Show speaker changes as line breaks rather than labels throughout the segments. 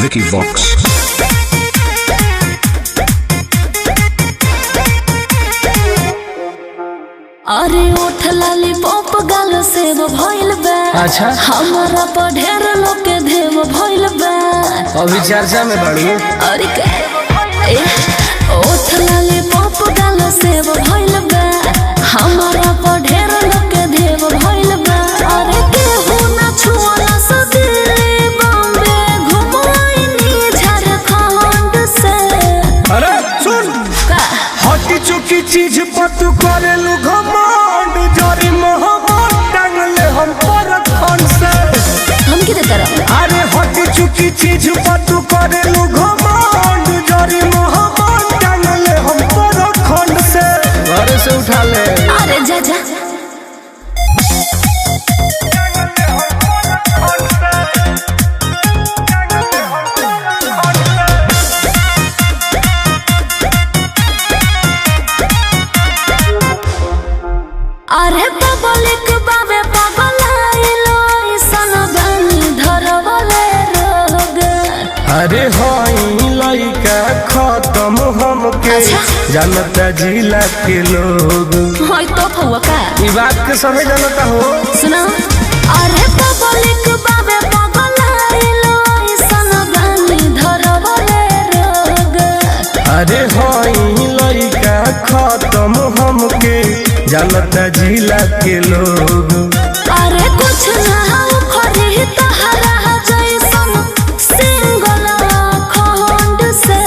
Vicky Vox.
अरे उठ लाली पॉप गाल से वो भइल बा।
अच्छा
हमारा पर ढेर लोग के देव भइल बा।
अभी चर्चा में बढ़ी।
अरे उठ लाली पॉप गाल से वो भइल बा। हमारा पर ढेर लोग के देव भइल बा। अरे केहू ना छुअला से दिल्ली बॉम्बे घुमाइनी झारखंड से।
अरे सुन
का
हटी चुकी चीज पर तू करेलू घमंड जरी मोहब्बत टांगले हम पर खन से।
हम के तरफ
अरे हटी चुकी चीज पर तू करेलू घमंड जरी मोहब्बत टांगले हम पर खन से। घर से उठा ले।
अरे जा जा अरे पब्लिक बाबे पगलाइलो ऐसन बानी धरवले रोग।
अरे हई लइका खत्म हमके
अच्छा।
जानता जिला के लोग।
होय तो फुआ का
ई बात के समय जानता हो।
सुनो अरे पब्लिक बाबे पगलाइलो ऐसन बानी धरवले रोग।
अरे हई लइका खत्म हमके जानता जिला के लोग।
अरे कुछ ना खरी तहरा जैसन सिंगल खंड से।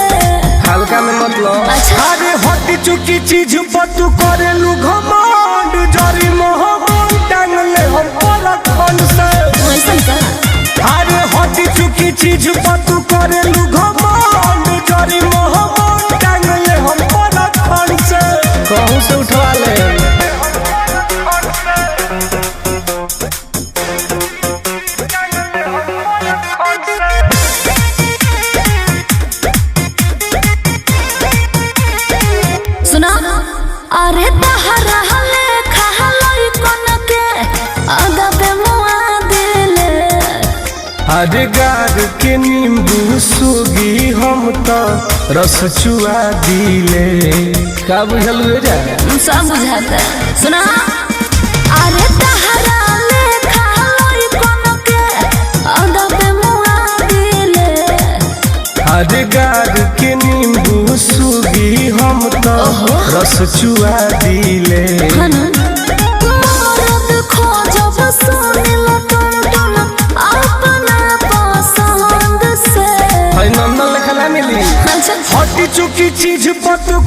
हल्का में मतलब।
अच्छा।
अरे हटी चुकी चीज पर तू करेलू घमंड जरी मोहब्बत टांगले हम पर खन से।
वैसन का
अरे हटी चुकी चीज पर तू करेलू घमंड जरी मोहब्बत टांगले हम पर खन से। कहूं से उठवा ले।
सुना अरे तहरा हले खहलई कोन के आगा पे मुआ दिले।
अरे गार के नींबू सूगी हम तो रस चुआ दिले। का बुझल जा
सब बुझाता सुना अरे तहरा हले खहलई कोन के आगा पे मुआ दिले।
अरे गार के नींबू सूगी हम तो रस चुआ दिले।
मरद खोजब सुनिल टन टन अपना पसंद से।
नंदन लिखला मिली।
अच्छा
हटी चुकी चीज पर तू